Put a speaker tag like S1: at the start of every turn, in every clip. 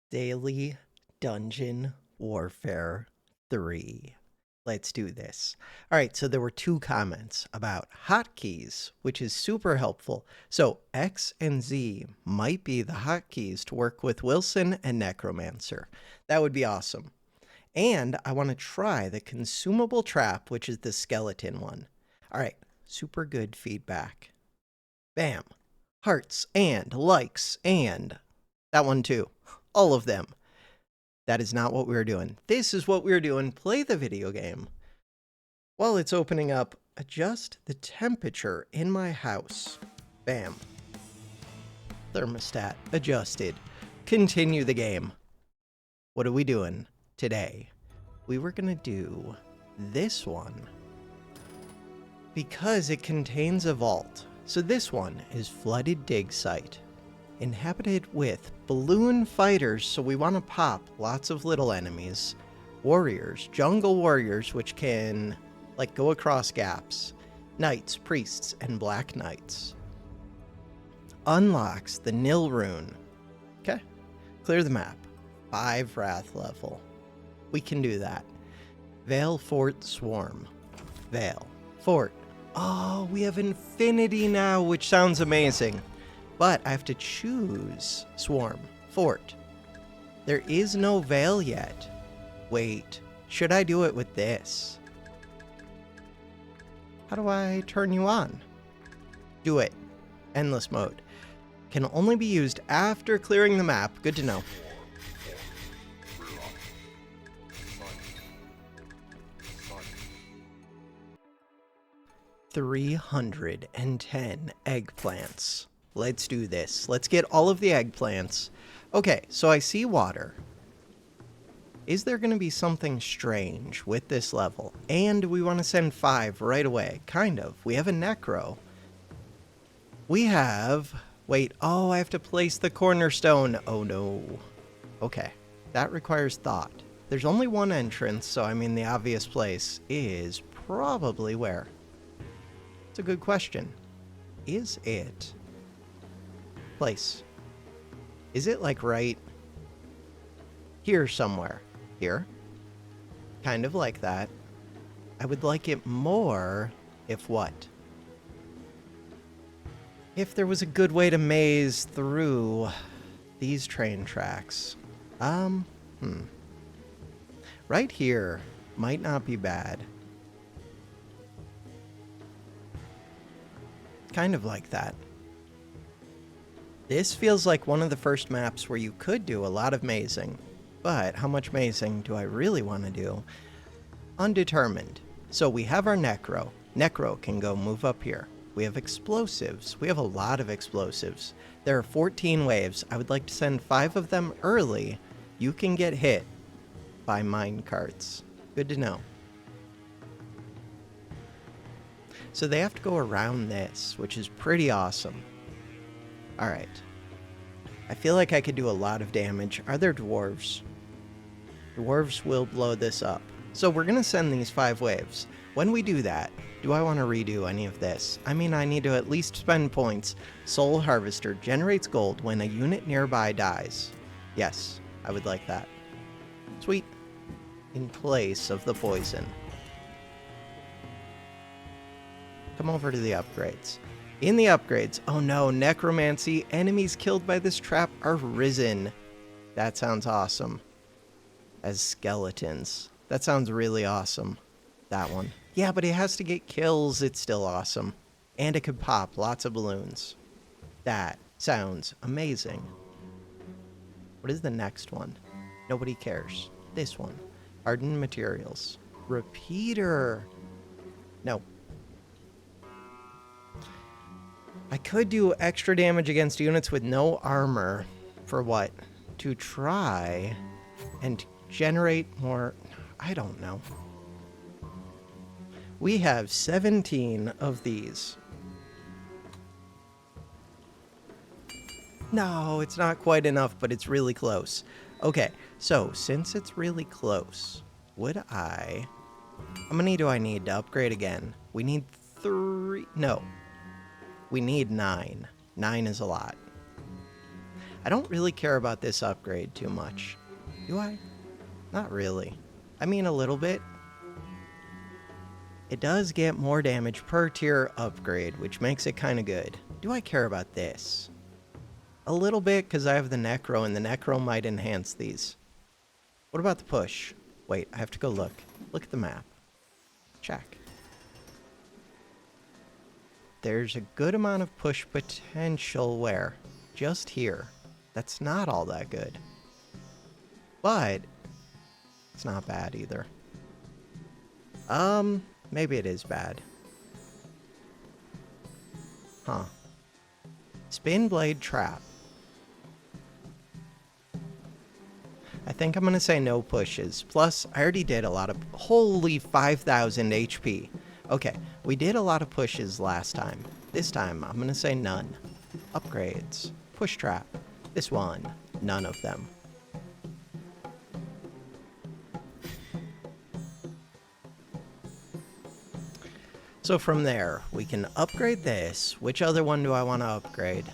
S1: Daily Dungeon Warfare 3. Let's do this. All right, so there were two comments about hotkeys, which is super helpful. So X and Z might be the hotkeys to work with Wilson and Necromancer. That would be awesome. And I want to try the consumable trap, which is the skeleton one. All right, super good feedback. Bam. Hearts and likes and that one too. All of them. That is not what we were doing. This is what we were doing. Play the video game. While it's opening up, adjust the temperature in my house. Bam. Thermostat adjusted. Continue the game. What are we doing today? We were going to do this one because it contains a vault. So this one is Flooded Dig Site, inhabited with balloon fighters, so we want to pop lots of little enemies. Warriors, jungle warriors, which can like go across gaps. Knights, priests, and black knights. Unlocks the Nil rune. Okay. Clear the map. 5 wrath level. We can do that. Vale Fort Swarm. Vale. Fort. Oh, we have Infinity now, which sounds amazing. But I have to choose Swarm. Fort. There is no Vale yet. Wait. Should I do it with this? How do I turn you on? Do it. Endless mode. Can only be used after clearing the map. Good to know. $310 eggplants. Let's do this. Let's get all of the eggplants. Okay, so I see water. Is there going to be something strange with this level? And we want to send 5 right away. Kind of. We have a necro. We have... Wait, oh, I have to place the cornerstone. Oh, no. Okay, that requires thought. There's only one entrance, so I mean the obvious place is probably where? It's a good question. Is it... place? Is it like right here somewhere? Here? Kind of like that. I would like it more if what? If there was a good way to maze through these train tracks. Right here might not be bad. Kind of like that. This feels like one of the first maps where you could do a lot of mazing, but how much mazing do I really want to do? Undetermined. So we have our Necro. Necro can go move up here. We have explosives. We have a lot of explosives. There are 14 waves. I would like to send 5 of them early. You can get hit by mine carts. Good to know. So they have to go around this, which is pretty awesome. Alright. I feel like I could do a lot of damage. Are there dwarves? Dwarves will blow this up. So we're going to send these 5 waves. When we do that, do I want to redo any of this? I mean, I need to at least spend points. Soul Harvester generates gold when a unit nearby dies. Yes, I would like that. Sweet. In place of the poison. Come over to the upgrades. In the upgrades, oh no, necromancy, enemies killed by this trap are risen. That sounds awesome. As skeletons. That sounds really awesome. That one. Yeah, but it has to get kills. It's still awesome. And it could pop lots of balloons. That sounds amazing. What is the next one? Nobody cares. This one. Hardened materials. Repeater. No. I could do extra damage against units with no armor. For what? To try and generate more... I don't know. We have 17 of these. No, it's not quite enough, but it's really close. Okay, so since it's really close, would I... How many do I need to upgrade again? We need 3... No. We need 9. 9 is a lot. I don't really care about this upgrade too much. Do I? Not really. I mean, a little bit. It does get more damage per tier upgrade, which makes it kind of good. Do I care about this? A little bit, because I have the Necro, and the Necro might enhance these. What about the push? Wait, I have to go look. Look at the map. Check. There's a good amount of push potential where? Just here. That's not all that good. But it's not bad either. Maybe it is bad. Huh. Spin Blade Trap. I think I'm going to say no pushes. Plus, I already did a lot of... Holy 5,000 HP. Okay, we did a lot of pushes last time. This time, I'm going to say none. Upgrades. Push trap. This one. None of them. So from there, we can upgrade this. Which other one do I want to upgrade?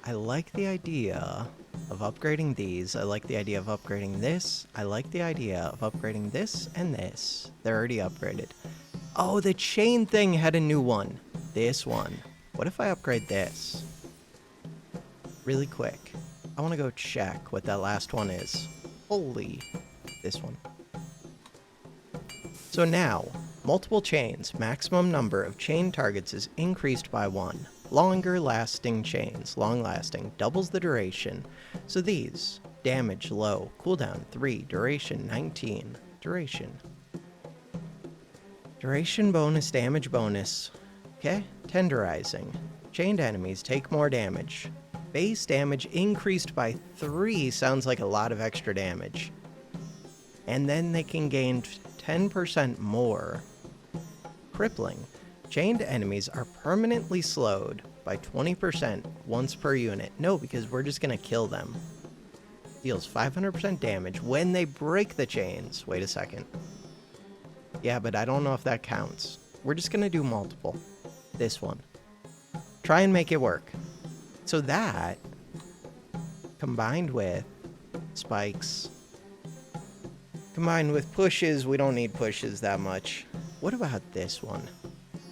S1: I like the idea of upgrading these. I like the idea of upgrading this. I like the idea of upgrading this and this. They're already upgraded. Oh, the chain thing had a new one. This one. What if I upgrade this? Really quick. I want to go check what that last one is. Holy. This one. So now, multiple chains. Maximum number of chain targets is increased by 1. Longer lasting chains. Long lasting. Doubles the duration. So these. Damage low. Cooldown 3. Duration 19. Duration. Duration bonus. Damage bonus. Okay. Tenderizing. Chained enemies take more damage. Base damage increased by 3. Sounds like a lot of extra damage. And then they can gain 10% more. Crippling. Chained enemies are permanently slowed by 20% once per unit. No, because we're just going to kill them. Deals 500% damage when they break the chains. Wait a second. Yeah, but I don't know if that counts. We're just going to do multiple. This one. Try and make it work. So that, combined with spikes, combined with pushes, we don't need pushes that much. What about this one?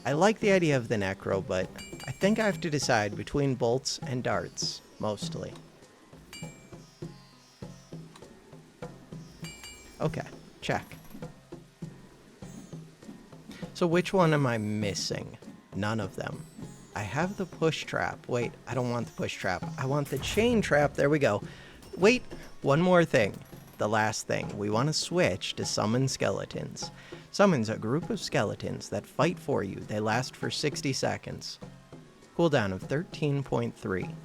S1: I like the idea of the Necro, but I think I have to decide between bolts and darts, mostly. Okay, check. So which one am I missing? None of them. I have the push trap. Wait, I don't want the push trap. I want the chain trap. There we go. Wait, one more thing. The last thing. We want to switch to summon skeletons. Summons a group of skeletons that fight for you. They last for 60 seconds. Cooldown of 13.3.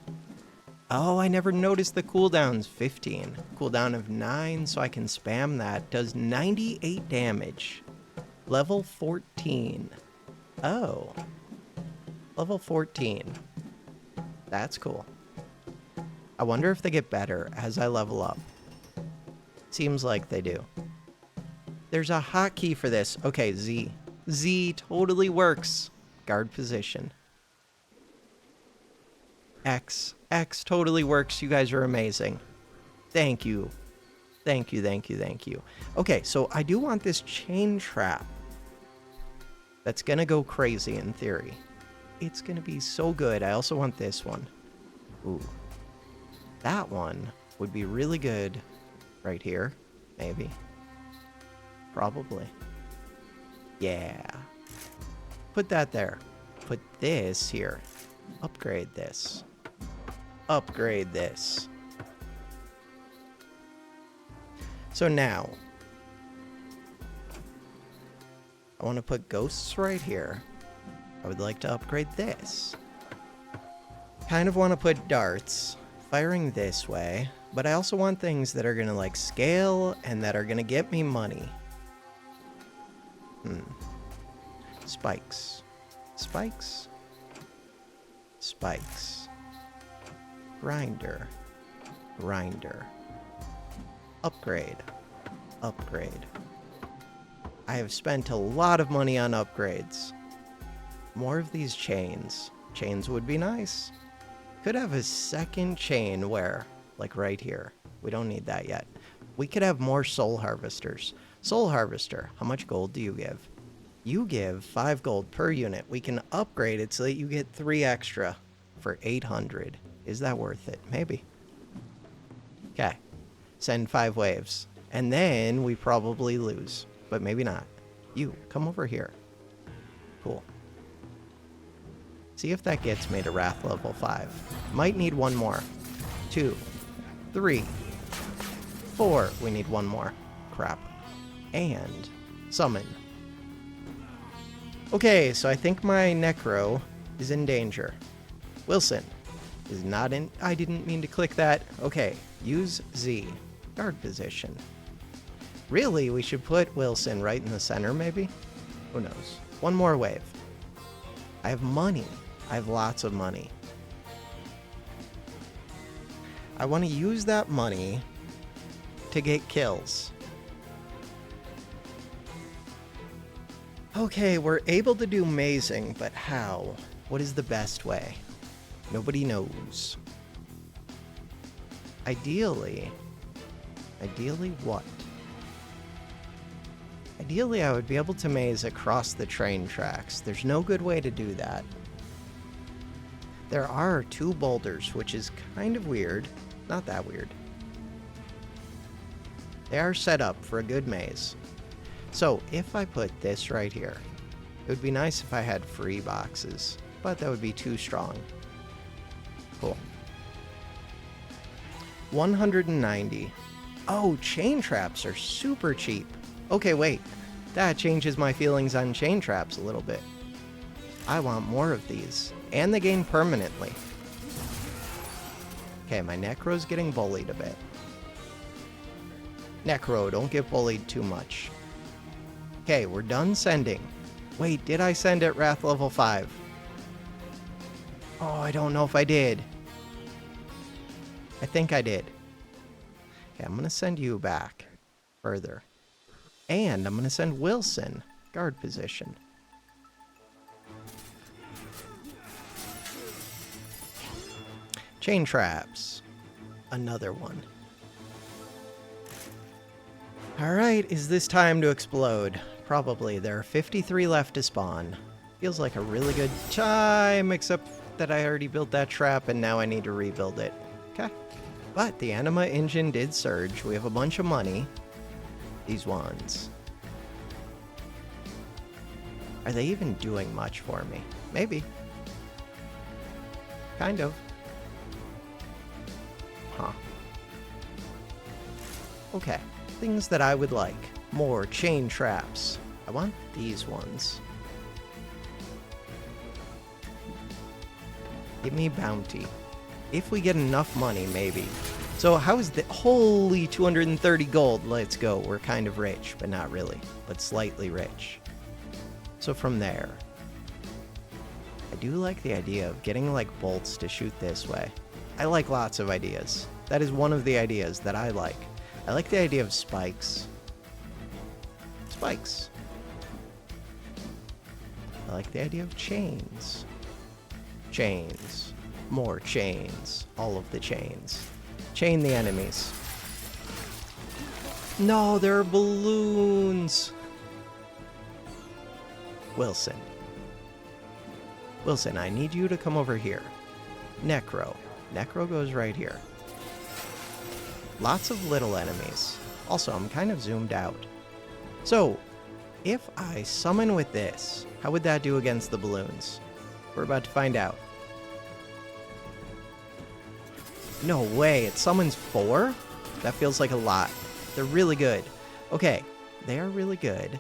S1: Oh, I never noticed the cooldowns. 15. Cooldown of 9, so I can spam that. Does 98 damage. Level 14. Oh. Level 14. That's cool. I wonder if they get better as I level up. Seems like they do. There's a hotkey for this. Okay, Z. Z totally works. Guard position. X. X totally works. You guys are amazing. Thank you. Thank you, thank you, thank you. Okay, so I do want this chain trap. That's gonna go crazy in theory. It's gonna be so good. I also want this one. Ooh. That one would be really good right here. Maybe. Probably. Yeah. Put that there. Put this here. Upgrade this. Upgrade this. So now, I want to put ghosts right here. I would like to upgrade this. Kind of want to put darts firing this way, but I also want things that are going to like scale and that are going to get me money. Spikes. Spikes. Spikes. Grinder. Grinder. Upgrade. Upgrade. I have spent a lot of money on upgrades. More of these chains. Chains would be nice. Could have a second chain where like right here. We don't need that yet. We could have more soul harvesters. Soul harvester, how much gold do you give? You give 5 gold per unit. We can upgrade it so that you get 3 extra for 800. Is that worth it? Maybe. Okay. Send 5 waves. And then we probably lose. But maybe not. You, come over here. Cool. See if that gets me to Wrath level 5. Might need one more. 2, 3, 4. We need one more. Crap. And summon. Okay, so I think my Necro is in danger. Wilson is not in... I didn't mean to click that. Okay, use Z. Guard position. Really, we should put Wilson right in the center, maybe? Who knows? One more wave. I have money. I have lots of money. I want to use that money to get kills. Okay, we're able to do mazing, but how? What is the best way? Nobody knows. Ideally what? Ideally, I would be able to maze across the train tracks. There's no good way to do that. There are 2 boulders, which is kind of weird. Not that weird. They are set up for a good maze. So, if I put this right here, it would be nice if I had free boxes, but that would be too strong. Cool. 190. Oh, chain traps are super cheap. Okay, wait. That changes my feelings on chain traps a little bit. I want more of these, and they gain permanently. Okay, my Necro's getting bullied a bit. Necro, don't get bullied too much. Okay, we're done sending. Wait, did I send at Wrath level 5? Oh, I don't know if I did. I think I did. Okay, I'm going to send you back further. And I'm going to send Wilson, guard position. Chain traps. Another one. Alright, is this time to explode? Probably. There are 53 left to spawn. Feels like a really good time, except that I already built that trap and now I need to rebuild it. Okay. But the anima engine did surge. We have a bunch of money. These ones. Are they even doing much for me? Maybe. Kind of. Huh. Okay. Things that I would like. More chain traps. I want these ones. Give me bounty. If we get enough money, maybe. So how is the... Holy 230 gold. Let's go. We're kind of rich, but not really. But slightly rich. So from there. I do like the idea of getting like bolts to shoot this way. I like lots of ideas. That is one of the ideas that I like. I like the idea of spikes. Spikes. I like the idea of chains. Chains. More chains. All of the chains. Chain the enemies. No, there are balloons. Wilson. Wilson, I need you to come over here. Necro. Necro goes right here. Lots of little enemies. Also, I'm kind of zoomed out. So, if I summon with this, how would that do against the balloons? We're about to find out. No way, it summons 4? That feels like a lot. They're really good. Okay, they are really good.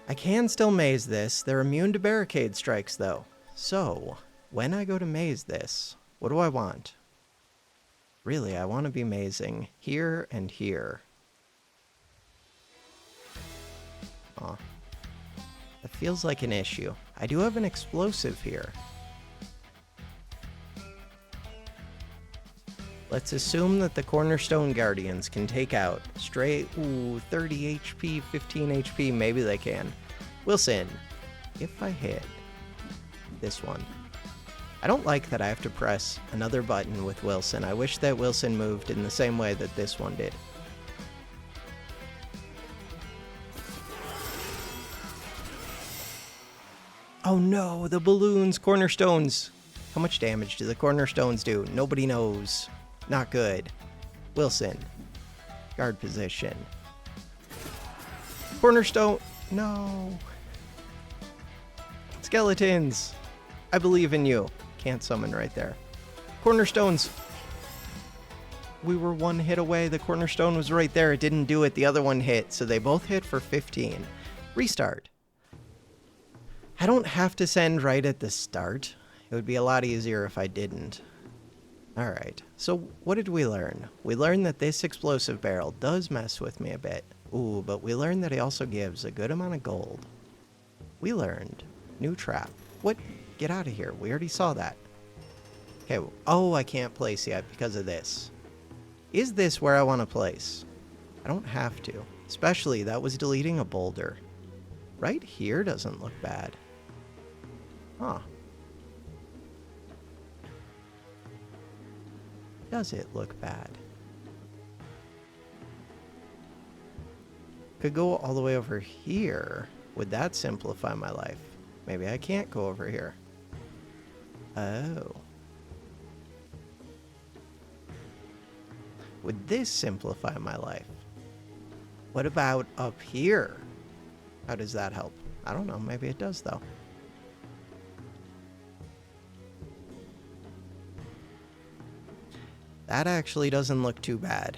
S1: I can still maze this. They're immune to barricade strikes, though. So, when I go to maze this, what do I want? Really, I want to be mazing here and here. Aw. That feels like an issue. I do have an explosive here. Let's assume that the Cornerstone Guardians can take out straight... Ooh, 30 HP, 15 HP, maybe they can. Wilson, if I hit this one, I don't like that I have to press another button with Wilson. I wish that Wilson moved in the same way that this one did. Oh no, the balloons, cornerstones. How much damage do the cornerstones do? Nobody knows. Not good. Wilson. Guard position. Cornerstone. No. Skeletons. I believe in you. Can't summon right there. Cornerstones. We were one hit away. The cornerstone was right there. It didn't do it. The other one hit. So they both hit for 15. Restart. I don't have to send right at the start. It would be a lot easier if I didn't. Alright, so what did we learn? We learned that this explosive barrel does mess with me a bit. Ooh, but we learned that he also gives a good amount of gold. We learned new trap. What? Get out of here. We already saw that. Okay, oh, I can't place yet because of this. Is this where I want to place? I don't have to. Especially, that was deleting a boulder. Right here doesn't look bad. Huh. Does it look bad? Could go all the way over here. Would that simplify my life? Maybe I can't go over here. Oh. Would this simplify my life? What about up here? How does that help? I don't know. Maybe it does, though. That actually doesn't look too bad.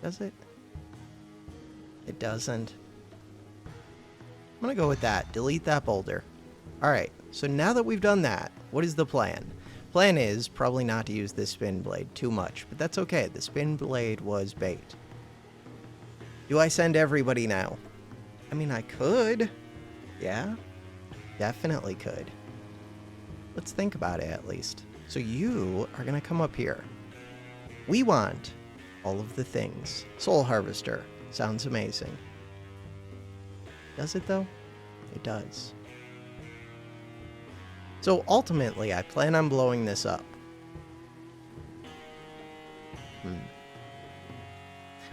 S1: Does it? It doesn't. I'm gonna go with that. Delete that boulder. Alright, so now that we've done that, what is the plan? Plan is probably not to use this spin blade too much, but that's okay. The spin blade was bait. Do I send everybody now? I mean, I could. Yeah, definitely could. Let's think about it at least. So you are going to come up here. We want all of the things. Soul Harvester. Sounds amazing. Does it though? It does. So ultimately, I plan on blowing this up.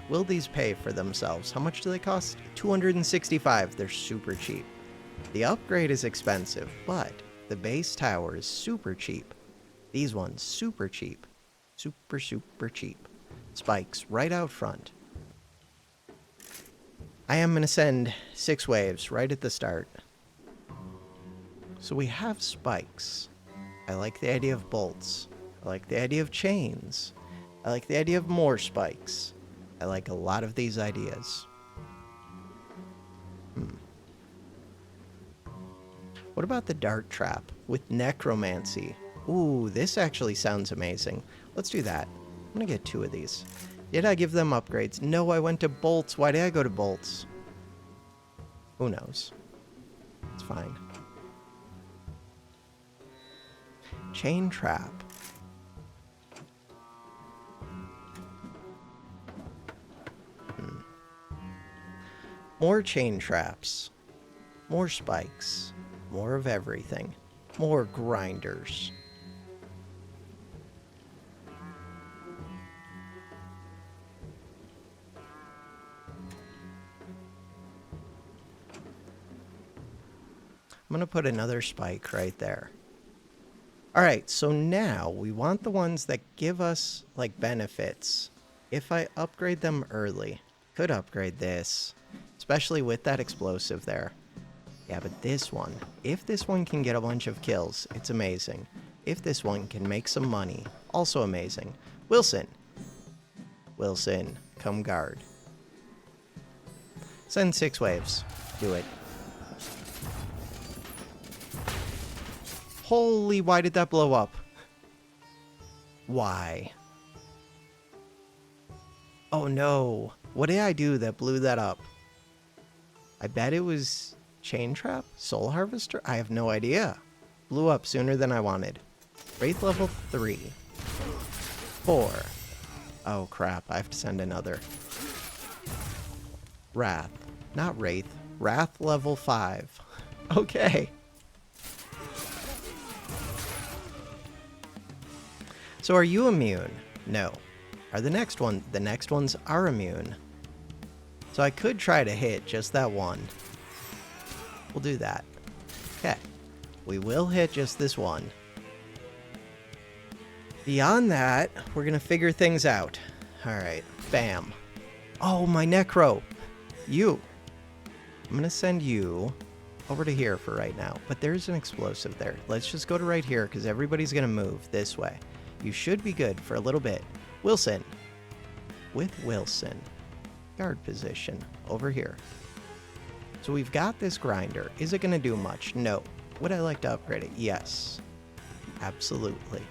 S1: Will these pay for themselves? How much do they cost? 265. They're super cheap. The upgrade is expensive, but the base tower is super cheap. These ones, super cheap. Super, super cheap. Spikes right out front. I am going to send 6 waves right at the start. So we have spikes. I like the idea of bolts. I like the idea of chains. I like the idea of more spikes. I like a lot of these ideas. What about the dart trap with necromancy? Ooh, this actually sounds amazing. Let's do that. I'm gonna get 2 of these. Did I give them upgrades? No, I went to bolts. Why did I go to bolts? Who knows? It's fine. Chain trap. More chain traps. More spikes. More of everything. More grinders. I'm going to put another spike right there. Alright, so now we want the ones that give us, like, benefits. If I upgrade them early, could upgrade this, especially with that explosive there. Yeah, but this one, if this one can get a bunch of kills, it's amazing. If this one can make some money, also amazing. Wilson. Wilson, come guard. Send 6 waves. Do it. Holy, why did that blow up? Why? Oh no. What did I do that blew that up? I bet it was chain trap? Soul harvester? I have no idea. Blew up sooner than I wanted. Wraith level 3. 4. Oh crap, I have to send another. Wrath. Not Wraith. Wrath level 5. Okay. So are you immune? No. Are the next ones are immune. So I could try to hit just that one. We'll do that. Okay. We will hit just this one. Beyond that, we're going to figure things out. Alright. Bam. Oh, my Necro. You. I'm going to send you over to here for right now. But there's an explosive there. Let's just go to right here because everybody's going to move this way. You should be good for a little bit. Wilson. With Wilson. Guard position. Over here. So we've got this grinder. Is it going to do much? No. Would I like to upgrade it? Yes. Absolutely.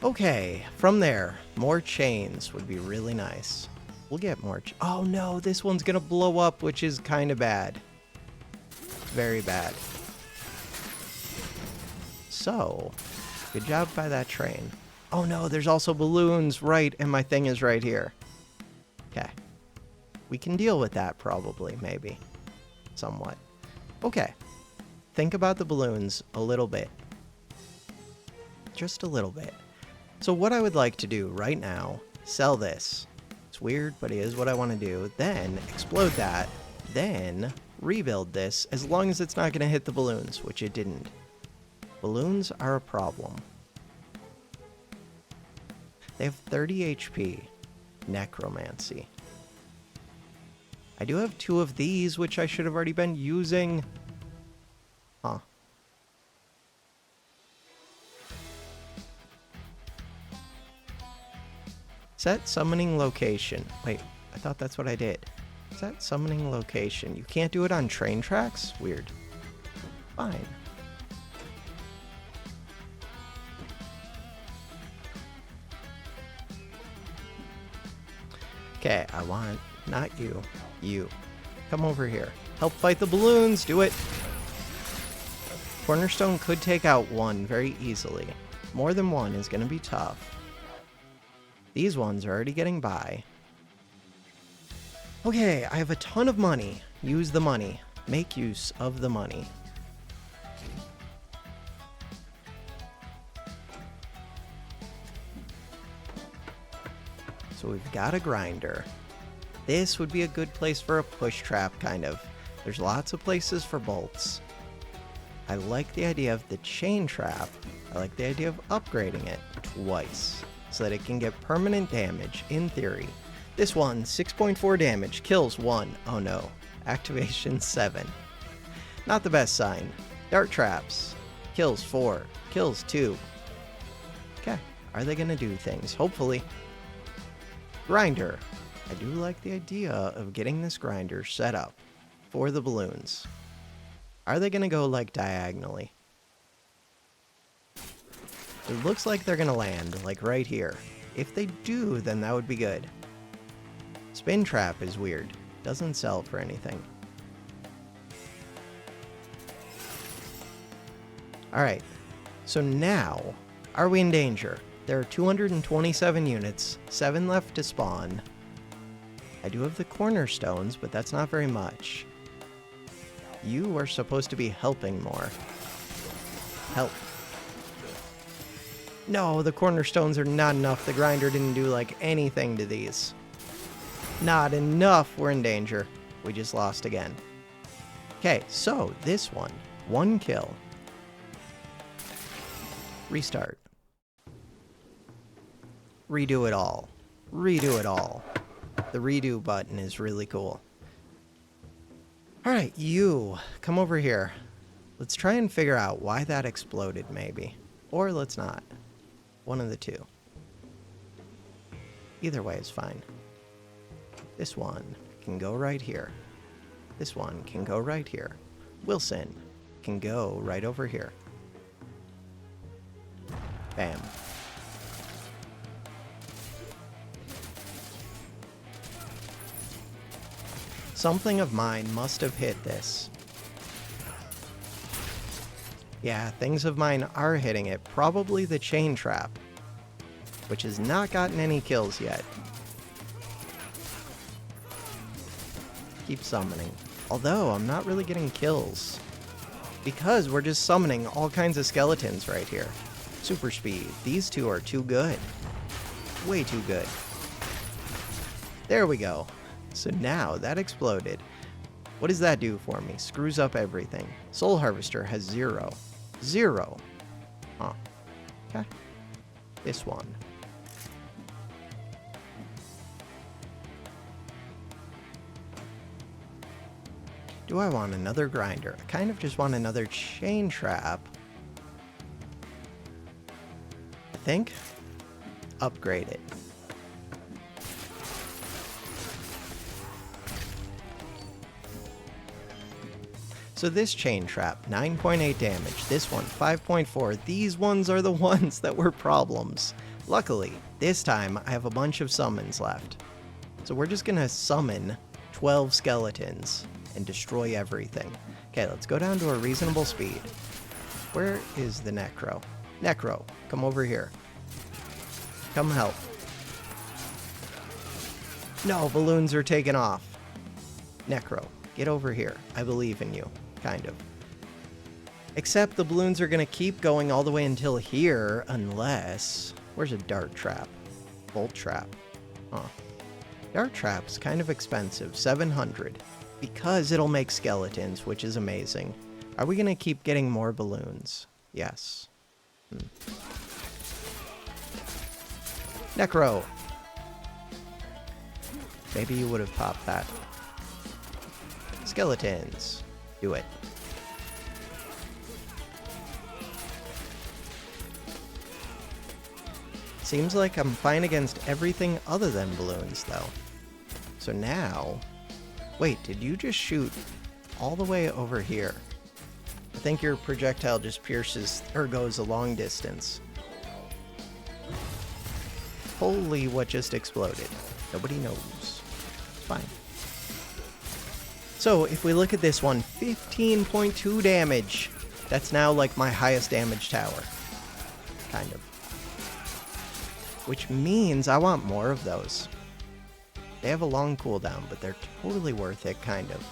S1: Okay. From there, more chains would be really nice. We'll get more. Oh no, this one's going to blow up, which is kind of bad. Very bad. So, good job by that train. Oh no, there's also balloons, right, and my thing is right here. Okay. We can deal with that probably, maybe. Somewhat. Okay. Think about the balloons a little bit. Just a little bit. So what I would like to do right now, sell this. It's weird, but it is what I want to do. Then explode that. Then rebuild this, as long as it's not going to hit the balloons, which it didn't. Balloons are a problem. They have 30 HP. Necromancy. I do have 2 of these, which I should have already been using. Huh. Set summoning location. Wait, I thought that's what I did. Set summoning location. You can't do it on train tracks? Weird. Fine. Okay, I want not you. You. Come over here. Help fight the balloons. Do it. Cornerstone could take out one very easily. More than one is going to be tough. These ones are already getting by. Okay, I have a ton of money. Use the money. Make use of the money. So we've got a grinder. This would be a good place for a push trap, kind of. There's lots of places for bolts. I like the idea of the chain trap. I like the idea of upgrading it twice, so that it can get permanent damage, in theory. This one, 6.4 damage, kills 1. Oh no. Activation 7. Not the best sign. Dart traps. Kills 4. Kills 2. Okay. Are they going to do things? Hopefully. Grinder. I do like the idea of getting this grinder set up for the balloons. Are they going to go, like, diagonally? It looks like they're going to land, like, right here. If they do, then that would be good. Spin trap is weird. Doesn't sell for anything. Alright. So now, are we in danger? There are 227 units, 7 left to spawn. I do have the cornerstones, but that's not very much. You are supposed to be helping more. Help. No, the cornerstones are not enough. The grinder didn't do, like, anything to these. Not enough. We're in danger. We just lost again. Okay, so this one. 1 kill. Restart. Redo it all. Redo it all. The redo button is really cool. Alright, you. Come over here. Let's try and figure out why that exploded, maybe. Or let's not. One of the two. Either way is fine. This one can go right here. This one can go right here. Wilson can go right over here. Bam. Something of mine must have hit this. Yeah, things of mine are hitting it. Probably the chain trap, which has not gotten any kills yet. Keep summoning. Although, I'm not really getting kills, because we're just summoning all kinds of skeletons right here. Super speed. These two are too good. Way too good. There we go. So now that exploded. What does that do for me? Screws up everything. Soul Harvester has 0. 0. Huh. Okay. This one. Do I want another grinder? I kind of just want another chain trap. I think. Upgrade it. So this chain trap, 9.8 damage. This one, 5.4. These ones are the ones that were problems. Luckily, this time I have a bunch of summons left. So we're just gonna summon 12 skeletons and destroy everything. Okay, let's go down to a reasonable speed. Where is the Necro? Necro, come over here. Come help. No, balloons are taken off. Necro, get over here. I believe in you. Kind of. Except the balloons are gonna keep going all the way until here, unless... Where's a dart trap? Bolt trap. Huh. Dart trap's kind of expensive, 700. Because it'll make skeletons, which is amazing. Are we gonna keep getting more balloons? Yes. Necro! Maybe you would have popped that. Skeletons. Do it. Seems like I'm fine against everything other than balloons, though. So now... Wait, did you just shoot all the way over here? I think your projectile just pierces, or goes a long distance. Holy, what just exploded? Nobody knows. Fine. So, if we look at this one, 15.2 damage. That's now like my highest damage tower. Kind of. Which means I want more of those. They have a long cooldown, but they're totally worth it, kind of.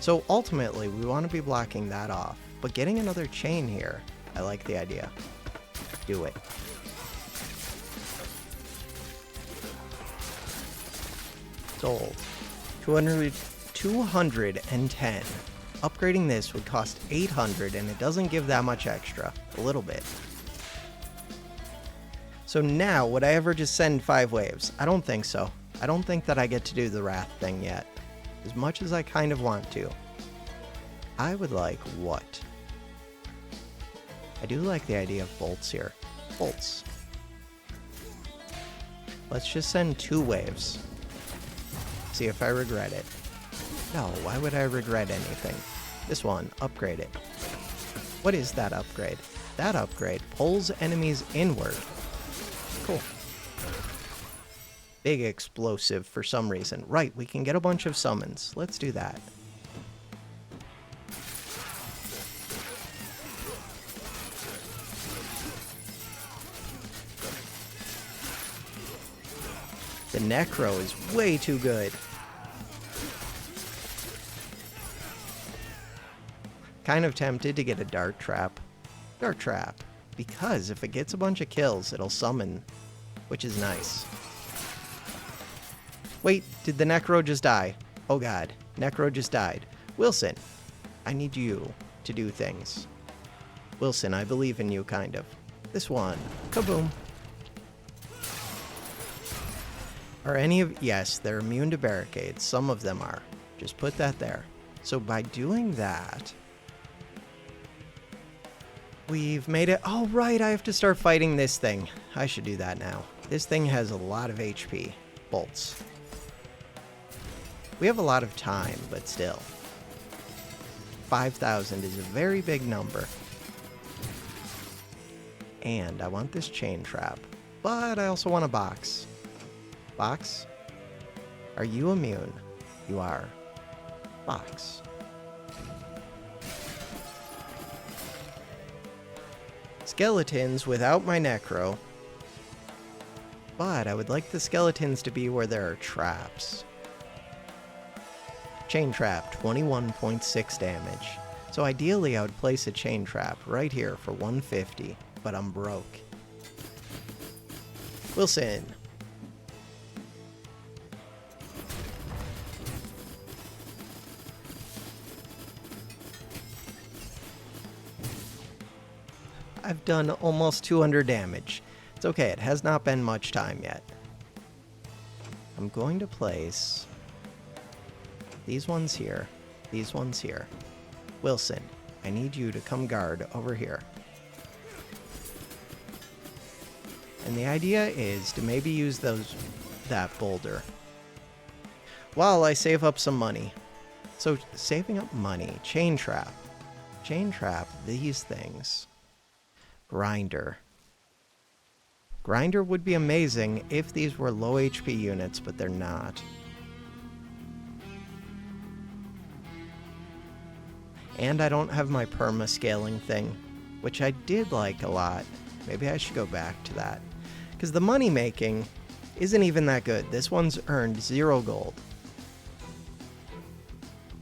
S1: So ultimately, we want to be blocking that off. But getting another chain here, I like the idea. Do it. Sold. 210. Upgrading this would cost 800, and it doesn't give that much extra. A little bit. So now, would I ever just send 5 waves? I don't think so. I don't think that I get to do the Wrath thing yet. As much as I kind of want to. I would like what? I do like the idea of bolts here. Bolts. Let's just send 2 waves. See if I regret it. No, why would I regret anything? This one, upgrade it. What is that upgrade? That upgrade pulls enemies inward. Cool. Big explosive for some reason. Right, we can get a bunch of summons. Let's do that. The Necro is way too good. Kind of tempted to get a Dart Trap. Dart Trap. Because if it gets a bunch of kills, it'll summon, which is nice. Wait, did the Necro just die? Oh god, Necro just died. Wilson, I need you to do things. Wilson, I believe in you, kind of. This one. Kaboom. Are any of... Yes, they're immune to barricades. Some of them are. Just put that there. So by doing that... We've made it... Oh, right, I have to start fighting this thing. I should do that now. This thing has a lot of HP. Bolts. We have a lot of time, but still. 5,000 is a very big number. And I want this chain trap. But I also want a box. Box? Are you immune? You are. Box. Skeletons without my Necro. But I would like the skeletons to be where there are traps. Chain trap, 21.6 damage. So ideally I would place a chain trap right here for 150. but I'm broke. Wilson. I've done almost 200 damage. It's okay, it has not been much time yet. I'm going to place these ones here, these ones here. Wilson, I need you to come guard over here. And the idea is to maybe use that boulder while I save up some money. So saving up money, chain trap, these things. Grinder. Grinder would be amazing if these were low HP units, but they're not. And I don't have my perma scaling thing, which I did like a lot. Maybe I should go back to that. Because the money making isn't even that good. This one's earned 0 gold.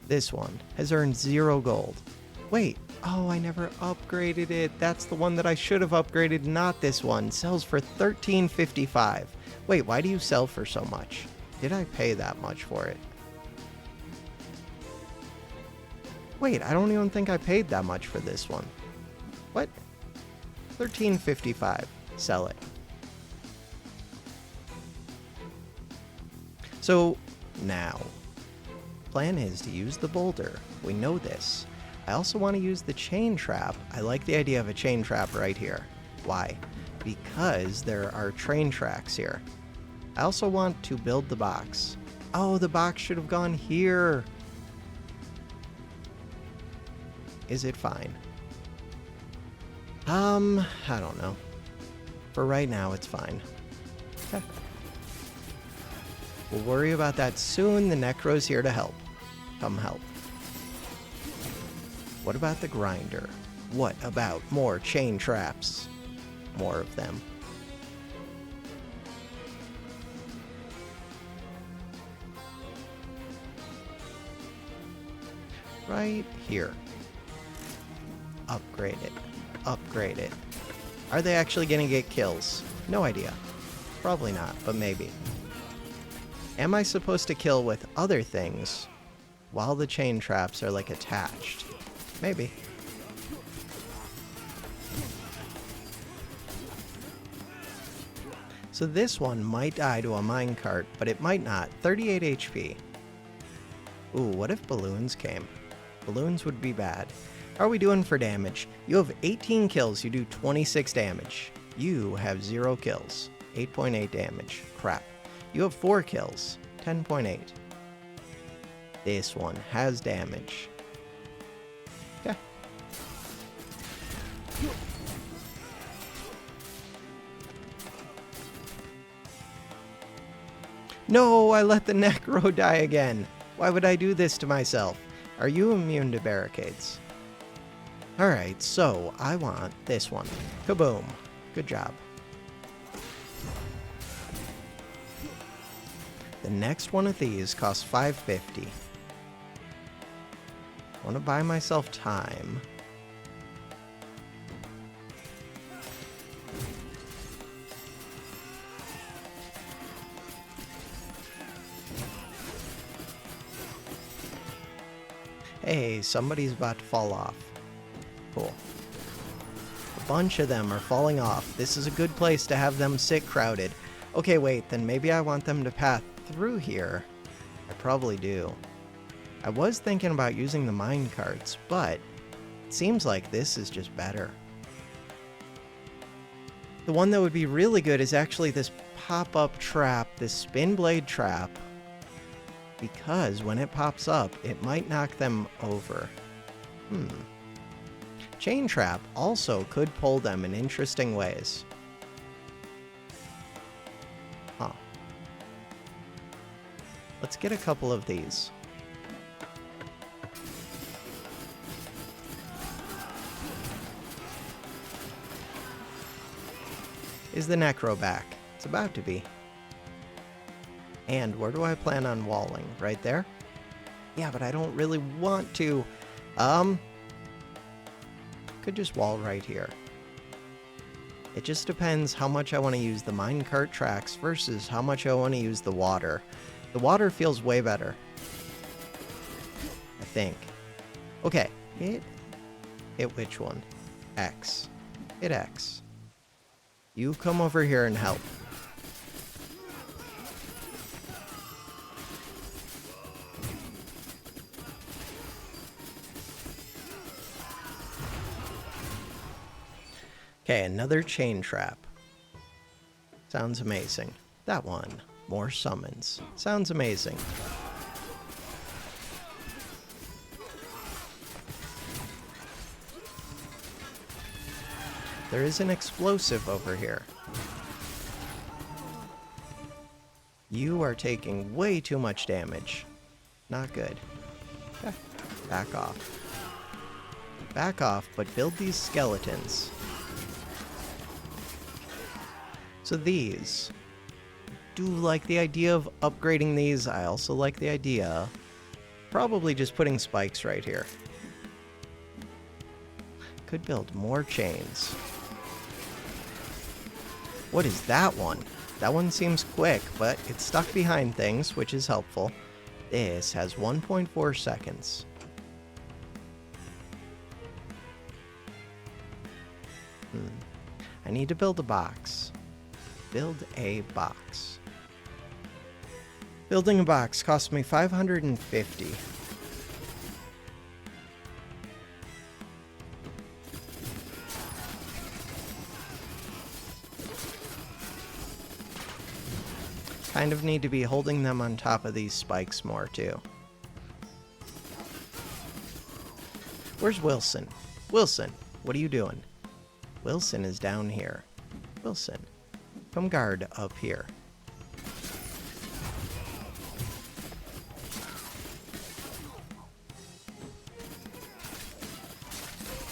S1: This one has earned 0 gold. Wait, oh, I never upgraded it. That's the one that I should have upgraded, not this one. Sells for $13.55. Wait, why do you sell for so much? Did I pay that much for it? Wait, I don't even think I paid that much for this one. What? $13.55. Sell it. So, now, plan is to use the boulder. We know this. I also want to use the chain trap. I like the idea of a chain trap right here. Why? Because there are train tracks here. I also want to build the box. Oh, the box should have gone here. Is it fine? I don't know. For right now, it's fine. Okay. We'll worry about that soon. The Necro's here to help. Come help. What about the grinder? What about more chain traps? More of them. Right here. Upgrade it. Upgrade it. Are they actually going to get kills? No idea. Probably not, but maybe. Am I supposed to kill with other things while the chain traps are like attached? Maybe. So this one might die to a minecart, but it might not. 38 HP. Ooh, what if balloons came? Balloons would be bad. How are we doing for damage? You have 18 kills, you do 26 damage. You have 0 kills, 8.8 damage. Crap. You have 4 kills, 10.8. This one has damage. Okay. No, I let the Necro die again. Why would I do this to myself? Are you immune to barricades? Alright, so I want this one. Kaboom. Good job. The next one of these costs $5.50. I want to buy myself time. Hey, somebody's about to fall off. Cool. A bunch of them are falling off. This is a good place to have them sit crowded. Okay, wait, then maybe I want them to path through here. I probably do. I was thinking about using the mine carts, but it seems like this is just better. The one that would be really good is actually this pop-up trap, this spin blade trap, because when it pops up, it might knock them over. Chain trap also could pull them in interesting ways. Huh. Let's get a couple of these. Is the Necro back? It's about to be. And where do I plan on walling? Right there? Yeah, but I don't really want to. Could just wall right here. It just depends how much I want to use the minecart tracks versus how much I want to use the water. The water feels way better, I think. Okay, hit which one? X. Hit X. You come over here and help. Okay, another chain trap. Sounds amazing. That one. More summons. Sounds amazing. There is an explosive over here. You are taking way too much damage. Not good. Okay. Back off. Back off, but build these skeletons. So these. Do like the idea of upgrading these. I also like the idea. Probably just putting spikes right here. Could build more chains. What is that one? That one seems quick, but it's stuck behind things, which is helpful. This has 1.4 seconds. I need to build a box. Build a box. Building a box cost me 550. Kind of need to be holding them on top of these spikes more too. Where's Wilson? Wilson, what are you doing? Wilson is down here. Wilson, come guard up here.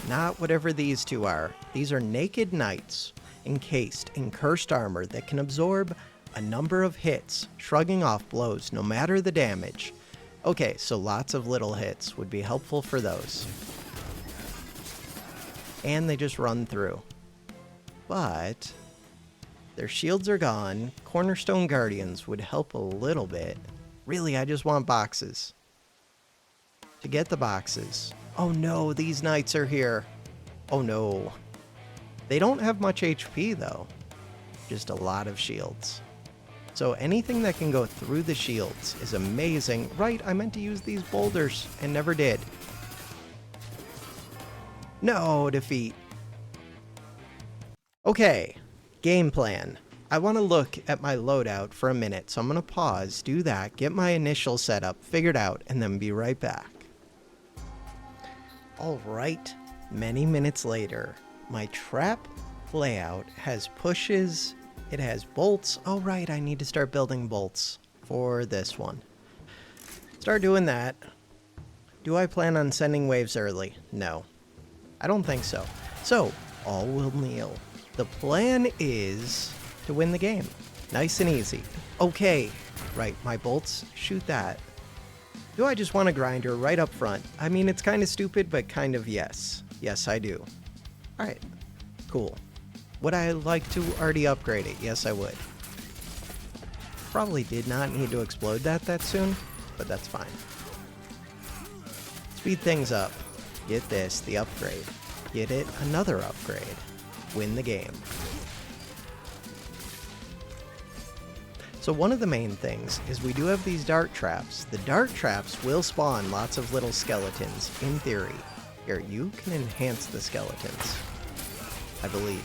S1: Not whatever these two are. These are naked knights, encased in cursed armor that can absorb a number of hits, shrugging off blows no matter the damage. Okay, so lots of little hits would be helpful for those. And they just run through. But their shields are gone. Cornerstone Guardians would help a little bit. Really, I just want boxes. To get the boxes. Oh no, these knights are here. Oh no. They don't have much HP though. Just a lot of shields. So anything that can go through the shields is amazing. Right, I meant to use these boulders and never did. No, defeat. Okay, game plan. I want to look at my loadout for a minute, so I'm going to pause, do that, get my initial setup figured out, and then be right back. Alright, many minutes later, my trap layout has pushes, it has bolts. Oh right, I need to start building bolts for this one. Start doing that. Do I plan on sending waves early? No. I don't think so. So, all will kneel. The plan is to win the game. Nice and easy. Okay, right, my bolts, shoot that. Do I just want a grinder right up front? I mean, it's kind of stupid, but kind of yes. Yes, I do. Alright, cool. Would I like to already upgrade it? Yes, I would. Probably did not need to explode that soon, but that's fine. Speed things up. Get this, the upgrade. Get it, another upgrade. Win the game. So one of the main things is we do have these dart traps. The dart traps will spawn lots of little skeletons, in theory. Here, you can enhance the skeletons, I believe.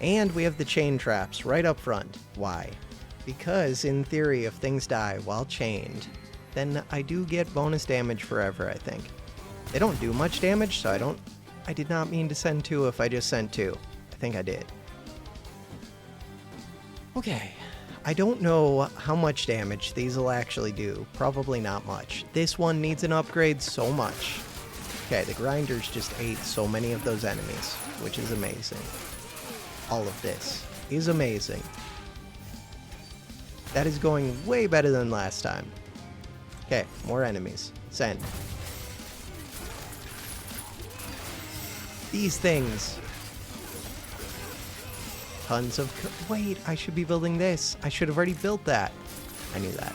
S1: And we have the chain traps right up front. Why? Because, in theory, if things die while chained, then I do get bonus damage forever, I think. They don't do much damage, so I did not mean to send 2 if I just sent 2. I think I did. Okay. I don't know how much damage these will actually do. Probably not much. This one needs an upgrade so much. Okay, the grinders just ate so many of those enemies, which is amazing. All of this is amazing. That is going way better than last time. Okay, more enemies. Send. These things. Tons of... Wait, I should be building this. I should have already built that. I knew that.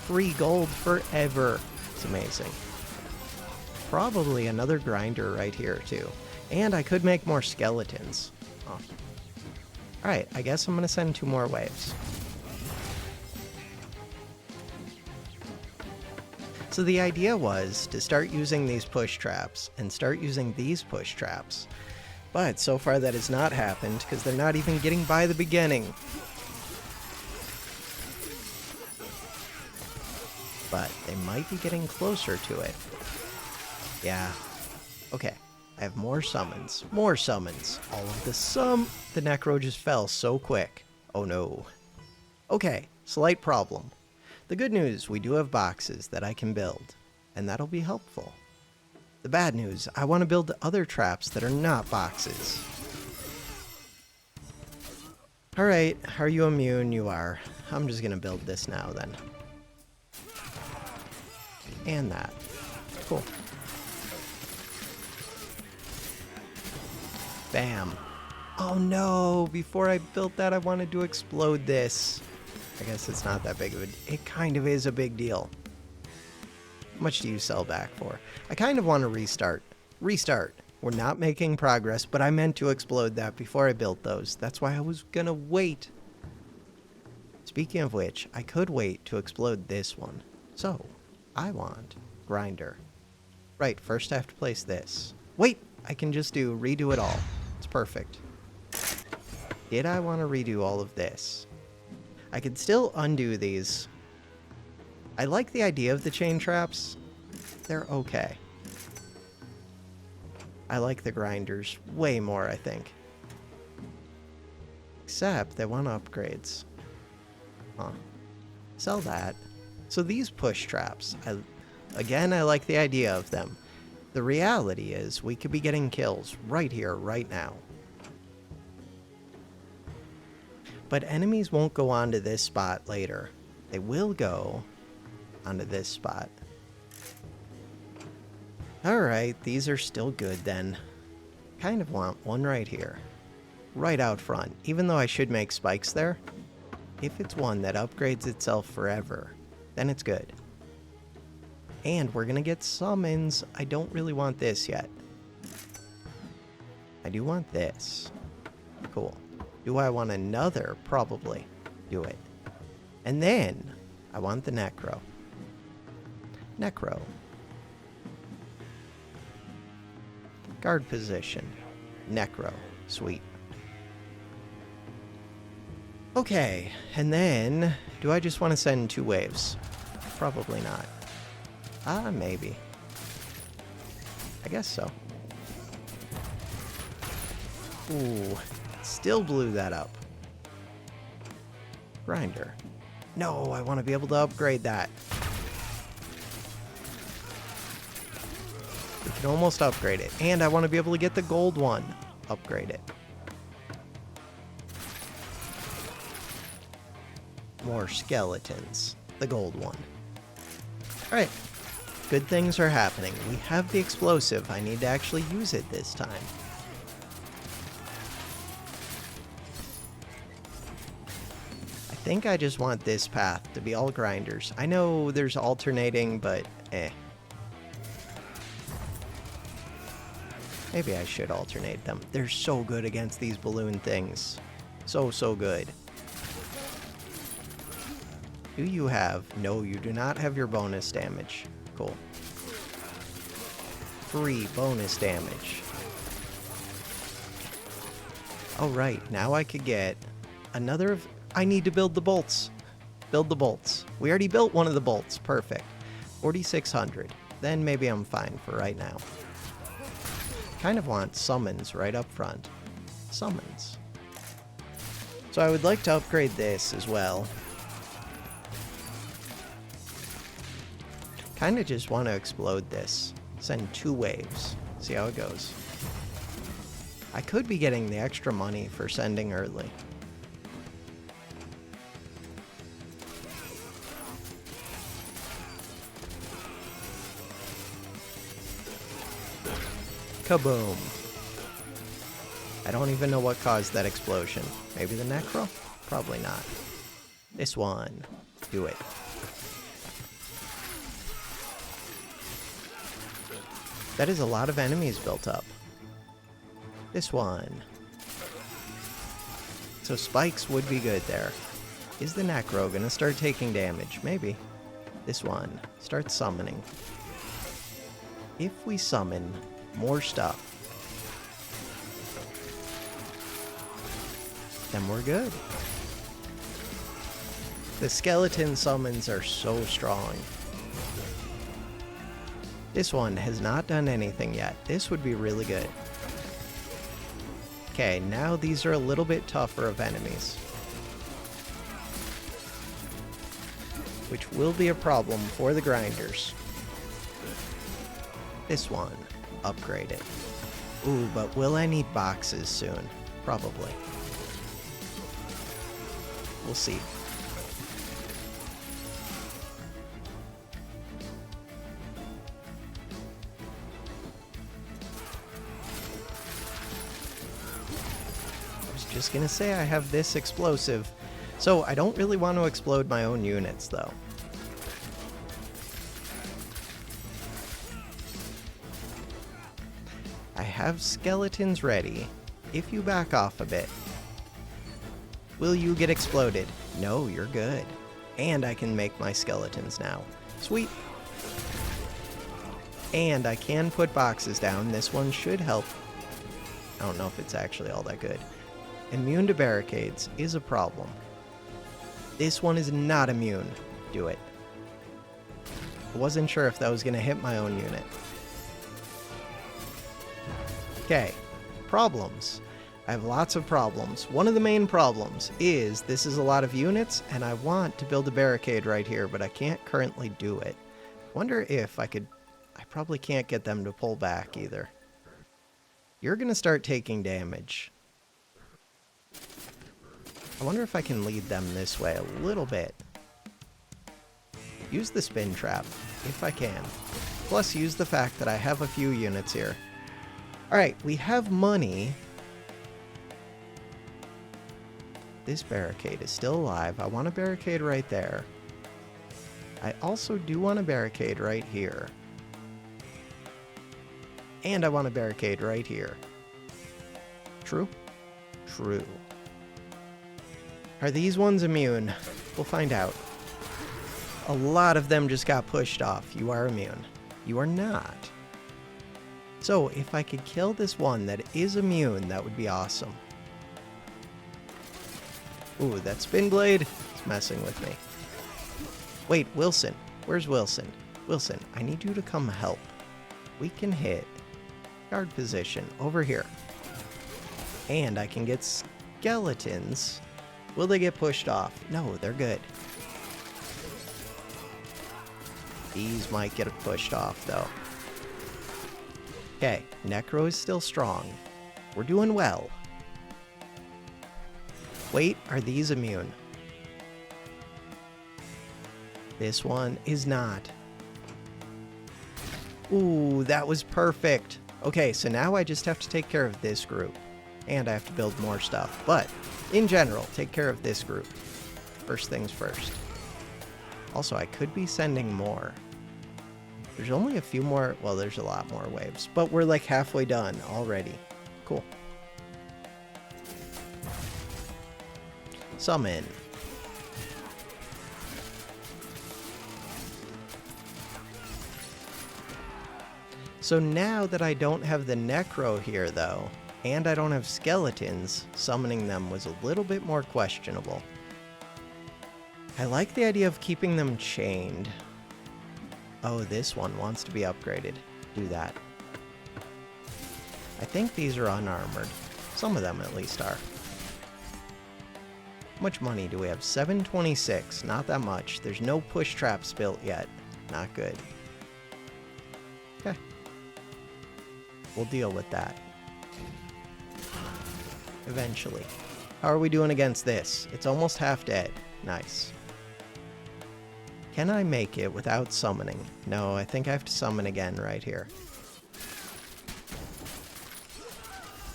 S1: Free gold forever. It's amazing. Probably another grinder right here, too. And I could make more skeletons. Oh. Alright, I guess I'm going to send 2 more waves. So the idea was to start using these push traps and start using these push traps. But so far that has not happened because they're not even getting by the beginning. But they might be getting closer to it. Yeah. Okay. I have more summons. More summons. All of the Necro just fell so quick. Oh no. Okay. Slight problem. The good news, we do have boxes that I can build. And that'll be helpful. The bad news, I want to build other traps that are not boxes. Alright. Are you immune? You are. I'm just gonna build this now then. And that. Cool. Bam. Oh no, before I built that I wanted to explode this. I guess it's not that big of a... It kind of is a big deal. How much do you sell back for? I kind of want to restart. Restart. We're not making progress, but I meant to explode that before I built those. That's why I was gonna wait. Speaking of which, I could wait to explode this one. So, I want grinder. Right, first I have to place this. Wait, I can just redo it all. It's perfect. Did I want to redo all of this? I could still undo these. I like the idea of the chain traps. They're okay. I like the grinders way more, I think. Except they want upgrades. Huh. Sell that. So these push traps, again, I like the idea of them. The reality is we could be getting kills right here, right now. But enemies won't go onto this spot later. They will go onto this spot. Alright, these are still good then. Kind of want one right here. Right out front. Even though I should make spikes there. If it's one that upgrades itself forever, then it's good. And we're gonna get summons. I don't really want this yet. I do want this. Cool. Do I want another? Probably. Do it. And then, I want the Necro. Necro. Guard position. Necro. Sweet. Okay, and then, do I just want to send 2 waves? Probably not. Maybe. I guess so. Ooh. Still blew that up. Grinder. No, I want to be able to upgrade that. We can almost upgrade it. And I want to be able to get the gold one. Upgrade it. More skeletons. The gold one. Alright. Good things are happening. We have the explosive. I need to actually use it this time. I think I just want this path to be all grinders. I know there's alternating, but Maybe I should alternate them. They're so good against these balloon things. So good. Do you have... No, you do not have your bonus damage. Cool. Free bonus damage. Oh, right. Now I could get another of... I need to build the bolts. Build the bolts. We already built one of the bolts. Perfect. 4,600. Then maybe I'm fine for right now. Kind of want summons right up front. Summons. So I would like to upgrade this as well. Kind of just want to explode this. Send 2 waves. See how it goes. I could be getting the extra money for sending early. Kaboom. I don't even know what caused that explosion. Maybe the Necro? Probably not. This one. Do it. That is a lot of enemies built up. This one. So spikes would be good there. Is the Necro gonna start taking damage? Maybe. This one. Start summoning. If we summon more stuff, then we're good. The skeleton summons are so strong. This one has not done anything yet. This would be really good. Okay, now these are a little bit tougher of enemies, which will be a problem for the grinders. This one, upgrade it. Ooh, but will I need boxes soon? Probably. We'll see. Just gonna say I have this explosive, so I don't really want to explode my own units though. I have skeletons ready. If you back off a bit, will you get exploded? No, you're good. And I can make my skeletons now. Sweet. And I can put boxes down. This one should help. I don't know if it's actually all that good. Immune to barricades is a problem. This one is not immune. Do it. I wasn't sure if that was going to hit my own unit. Okay, problems. I have lots of problems. One of the main problems is this is a lot of units, and I want to build a barricade right here, but I can't currently do it. Wonder if I could... I probably can't get them to pull back either. You're going to start taking damage. I wonder if I can lead them this way a little bit. Use the spin trap, if I can. Plus use the fact that I have a few units here. Alright, we have money. This barricade is still alive. I want a barricade right there. I also do want a barricade right here. And I want a barricade right here. True? True. Are these ones immune? We'll find out. A lot of them just got pushed off. You are immune. You are not. So, if I could kill this one that is immune, that would be awesome. Ooh, that spin blade is messing with me. Wait, Wilson. Where's Wilson? Wilson, I need you to come help. We can hit guard position over here. And I can get skeletons. Will they get pushed off? No, they're good. These might get pushed off, though. Okay, Necro is still strong. We're doing well. Wait, are these immune? This one is not. Ooh, that was perfect. Okay, so now I just have to take care of this group. And I have to build more stuff. But, in general, take care of this group. First things first. Also, I could be sending more. There's only a few more... Well, there's a lot more waves. But we're like halfway done already. Cool. Summon. So now that I don't have the Necro here, though, and I don't have skeletons, summoning them was a little bit more questionable. I like the idea of keeping them chained. Oh, this one wants to be upgraded. Do that. I think these are unarmored. Some of them at least are. How much money do we have? 726. Not that much. There's no push traps built yet. Not good. Okay. We'll deal with that. Eventually. How are we doing against this? It's almost half dead. Nice. Can I make it without summoning? No, I think I have to summon again right here.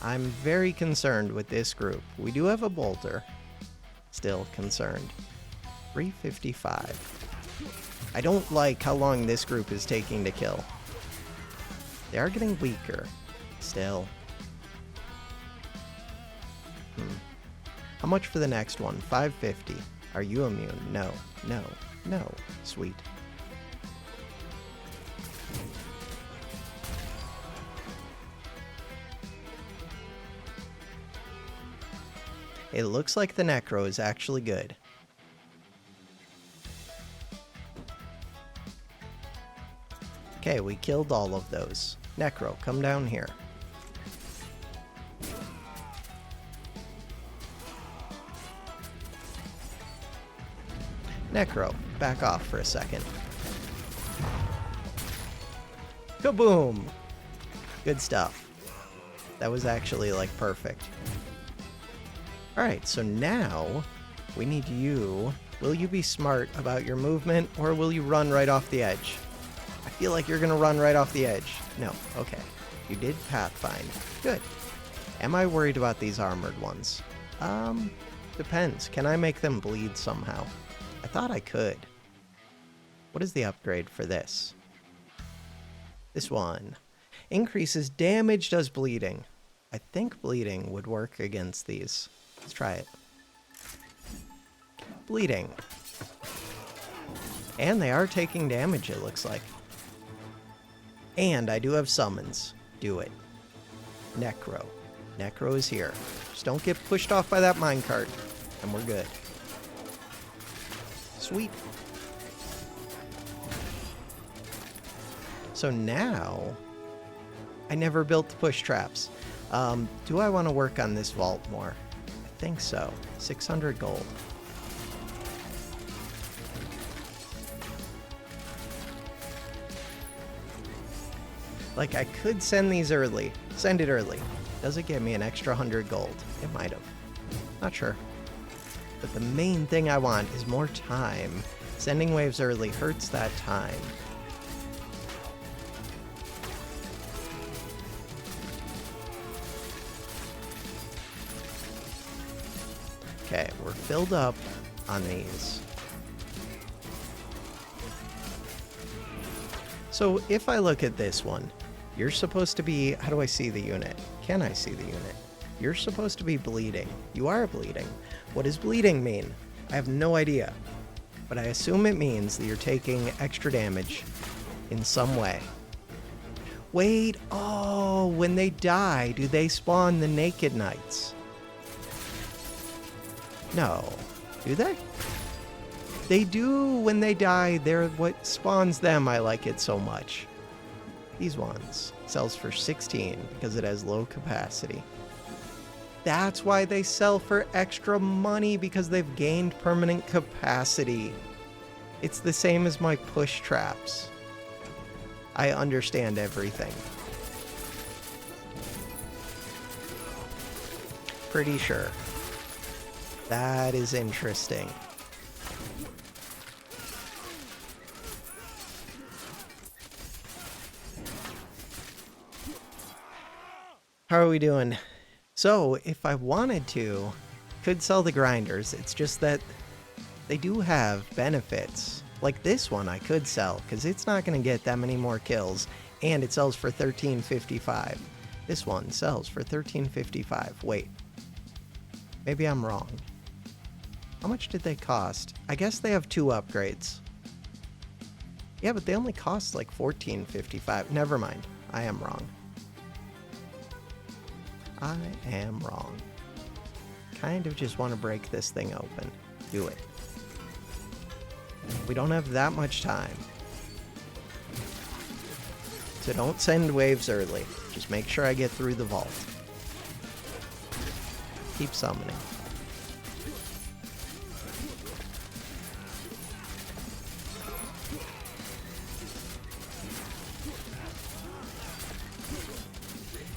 S1: I'm very concerned with this group. We do have a bolter. Still concerned. 355. I don't like how long this group is taking to kill. They are getting weaker. Still. How much for the next one? 550. Are you immune? No. No. No. Sweet. It looks like the Necro is actually good. Okay, we killed all of those. Necro, come down here. Necro, back off for a second. Kaboom! Good stuff. That was actually, like, perfect. Alright, so now we need you. Will you be smart about your movement, or will you run right off the edge? I feel like you're gonna run right off the edge. No, okay. You did Pathfind. Good. Am I worried about these armored ones? Depends. Can I make them bleed somehow? I thought I could. What is the upgrade for this? This one. Increases damage, does bleeding. I think bleeding would work against these. Let's try it. Bleeding. And they are taking damage, it looks like. And I do have summons. Do it. Necro. Necro is here. Just don't get pushed off by that minecart, and we're good. Sweet. So now, I never built the push traps. Do I want to work on this vault more? I think so. 600 gold. Like, I could send these early. Send it early. Does it give me an extra 100 gold? It might have. Not sure. But the main thing I want is more time. Sending waves early hurts that time. Okay, we're filled up on these. So if I look at this one, you're supposed to be... How do I see the unit? Can I see the unit? You're supposed to be bleeding. You are bleeding. What does bleeding mean? I have no idea. But I assume it means that you're taking extra damage in some way. Wait, oh, when they die, do they spawn the Naked Knights? No. Do they? They do when they die. They're what spawns them. I like it so much. These ones. Sells for 16 because it has low capacity. That's why they sell for extra money, because they've gained permanent capacity. It's the same as my push traps. I understand everything. Pretty sure. That is interesting. How are we doing? So, if I wanted to, could sell the grinders. It's just that they do have benefits. Like this one I could sell, because it's not going to get that many more kills, and it sells for 13.55. This one sells for 13.55. Wait. Maybe I'm wrong. How much did they cost? I guess they have 2 upgrades. Yeah, but they only cost like 14.55. Never mind. I am wrong. I am wrong. Kind of just want to break this thing open. Do it. We don't have that much time. So don't send waves early. Just make sure I get through the vault. Keep summoning.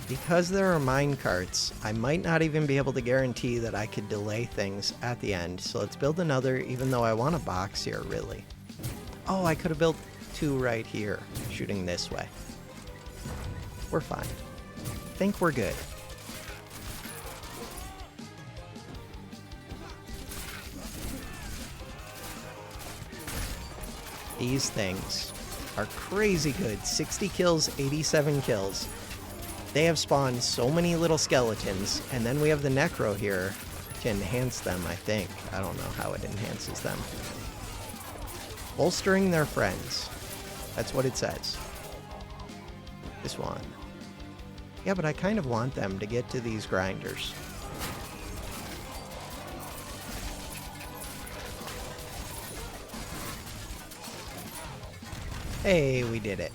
S1: Because there are minecarts, I might not even be able to guarantee that I could delay things at the end. So let's build another, even though I want a box here, really. Oh, I could have built 2 right here, shooting this way. We're fine. I think we're good. These things are crazy good. 60 kills, 87 kills. They have spawned so many little skeletons, and then we have the Necro here to enhance them, I think. I don't know how it enhances them. Bolstering their friends. That's what it says. This one. Yeah, but I kind of want them to get to these grinders. Hey, we did it.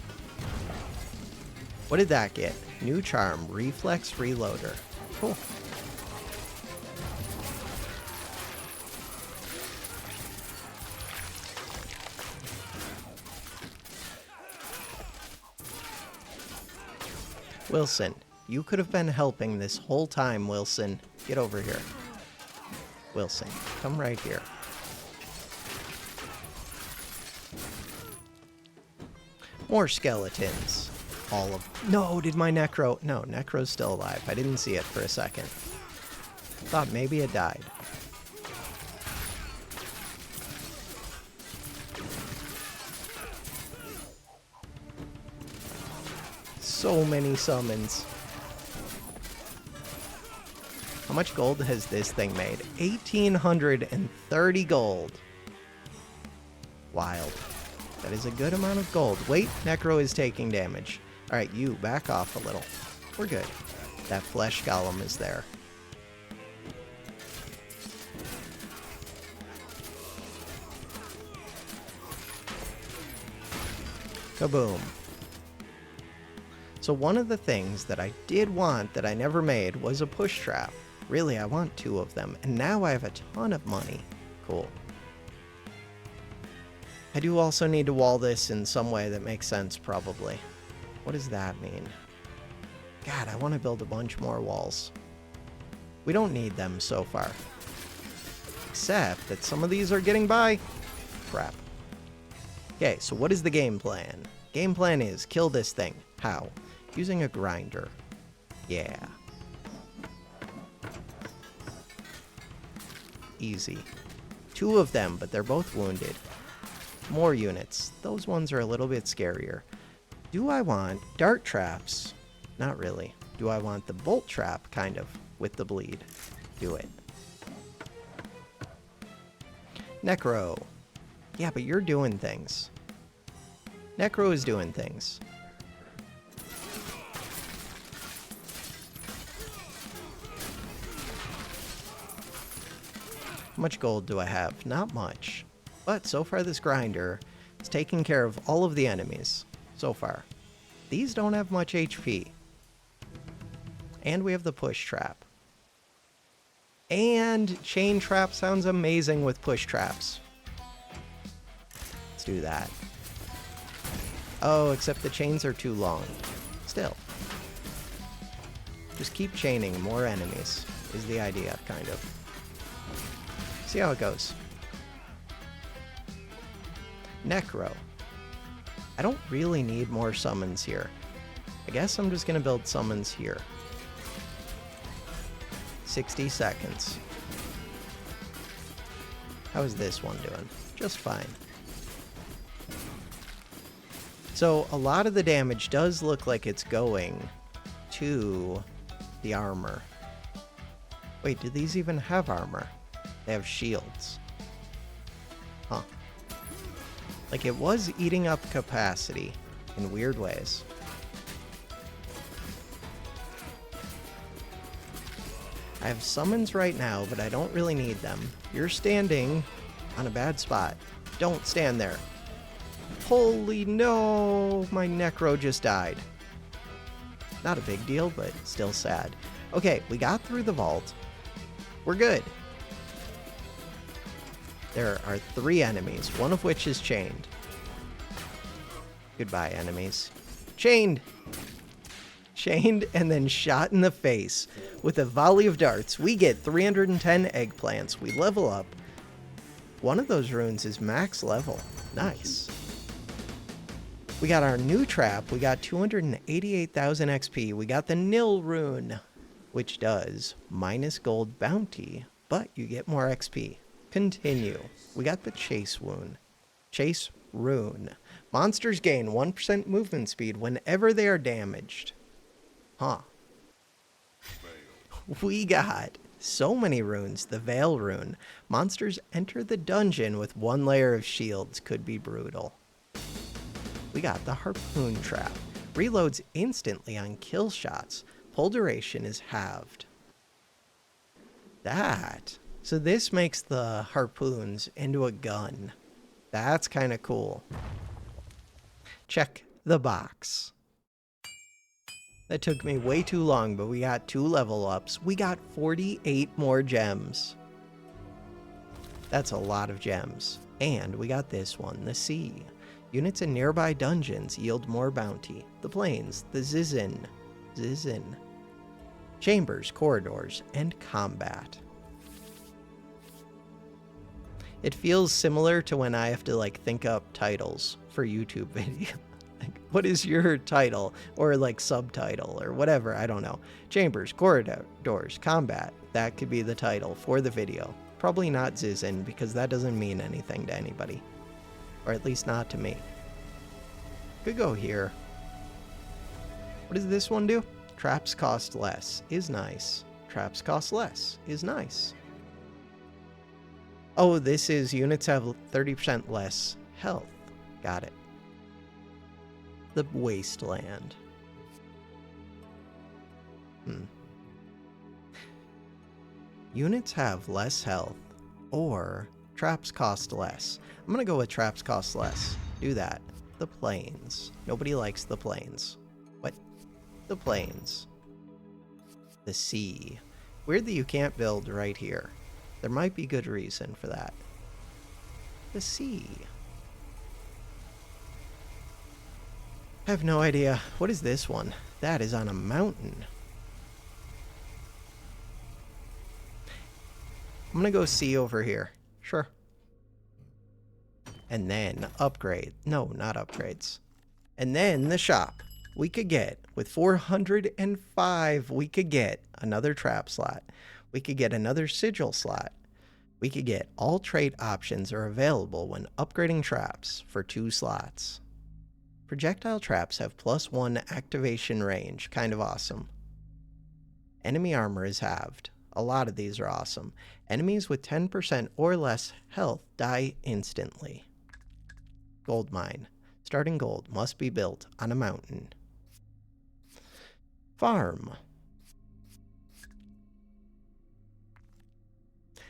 S1: What did that get? New charm, reflex reloader. Cool. Wilson, you could have been helping this whole time, Wilson. Get over here. Wilson, come right here. More skeletons. All of... No, did my Necro... No, Necro's still alive. I didn't see it for a second. Thought maybe it died. So many summons. How much gold has this thing made? 1,830 gold. Wild. That is a good amount of gold. Wait, Necro is taking damage. Alright, you, back off a little. We're good. That flesh golem is there. Kaboom. So one of the things that I did want that I never made was a push trap. Really, I want 2 of them. And now I have a ton of money. Cool. I do also need to wall this in some way that makes sense, probably. What does that mean? God, I want to build a bunch more walls. We don't need them so far. Except that some of these are getting by. Crap. Okay, so what is the game plan? Game plan is kill this thing. How? Using a grinder. Yeah. Easy. 2 of them, but they're both wounded. More units. Those ones are a little bit scarier. Do I want dart traps? Not really. Do I want the bolt trap, kind of, with the bleed? Do it. Necro. Yeah, but you're doing things. Necro is doing things. How much gold do I have? Not much. But so far this grinder is taking care of all of the enemies. So far. These don't have much HP. And we have the push trap. And chain trap sounds amazing with push traps. Let's do that. Oh, except the chains are too long. Still. Just keep chaining more enemies is the idea, kind of. See how it goes. Necro. I don't really need more summons here. I guess I'm just gonna build summons here. 60 seconds. How is this one doing? Just fine. So a lot of the damage does look like it's going to the armor. Wait, do these even have armor? They have shields. Huh. Like, it was eating up capacity in weird ways. I have summons right now, but I don't really need them. You're standing on a bad spot. Don't stand there. Holy no! My Necro just died. Not a big deal, but still sad. Okay, we got through the vault. We're good. There are 3 enemies, one of which is chained. Goodbye, enemies. Chained! Chained and then shot in the face with a volley of darts. We get 310 eggplants. We level up. One of those runes is max level. Nice. We got our new trap. We got 288,000 XP. We got the Nil rune, which does minus gold bounty, but you get more XP. Continue. We got the Chase wound. Chase rune. Monsters gain 1% movement speed whenever they are damaged. Huh. We got so many runes. The Veil rune. Monsters enter the dungeon with 1 layer of shields. Could be brutal. We got the Harpoon trap. Reloads instantly on kill shots. Pull duration is halved. So this makes the harpoons into a gun. That's kind of cool. Check the box. That took me way too long, but we got 2 level ups. We got 48 more gems. That's a lot of gems. And we got this one, the Sea. Units in nearby dungeons yield more bounty. The Plains, the Zizin. Chambers, corridors, and combat. It feels similar to when I have to like think up titles for YouTube videos. Like, what is your title? Or like subtitle or whatever, I don't know. Chambers, corridors, combat. That could be the title for the video. Probably not Zizin because that doesn't mean anything to anybody. Or at least not to me. Could go here. What does this one do? Traps cost less is nice. Traps cost less is nice. Oh, this is units have 30% less health. Got it. The Wasteland. Units have less health or traps cost less. I'm gonna go with traps cost less. Do that. The Plains. Nobody likes the Plains. What? The Plains. The Sea. Weird that you can't build right here. There might be good reason for that. The Sea. I have no idea. What is this one? That is on a mountain. I'm gonna go sea over here. Sure. And then upgrade. No, not upgrades. And then the shop. We could get, with 405, we could get another trap slot. We could get another sigil slot. We could get all trait options are available when upgrading traps for 2 slots. Projectile traps have +1 activation range. Kind of awesome. Enemy armor is halved. A lot of these are awesome. Enemies with 10% or less health die instantly. Gold mine. Starting gold must be built on a mountain. Farm.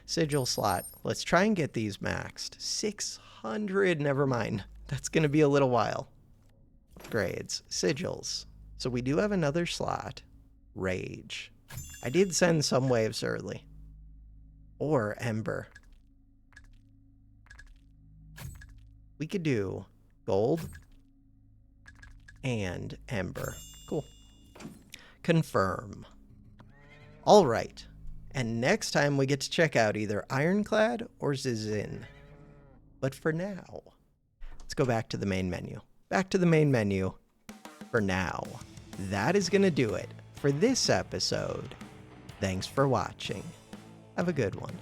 S1: Sigil slot. Let's try and get these maxed. 600. Never mind. That's going to be a little while. Upgrades. Sigils. So we do have another slot. Rage. I did send some waves early. Or Ember. We could do gold and Ember. Cool. Confirm. All right. And next time we get to check out either Ironclad or Zizin. But for now, let's go back to the main menu. Back to the main menu for now. That is going to do it for this episode. Thanks for watching. Have a good one.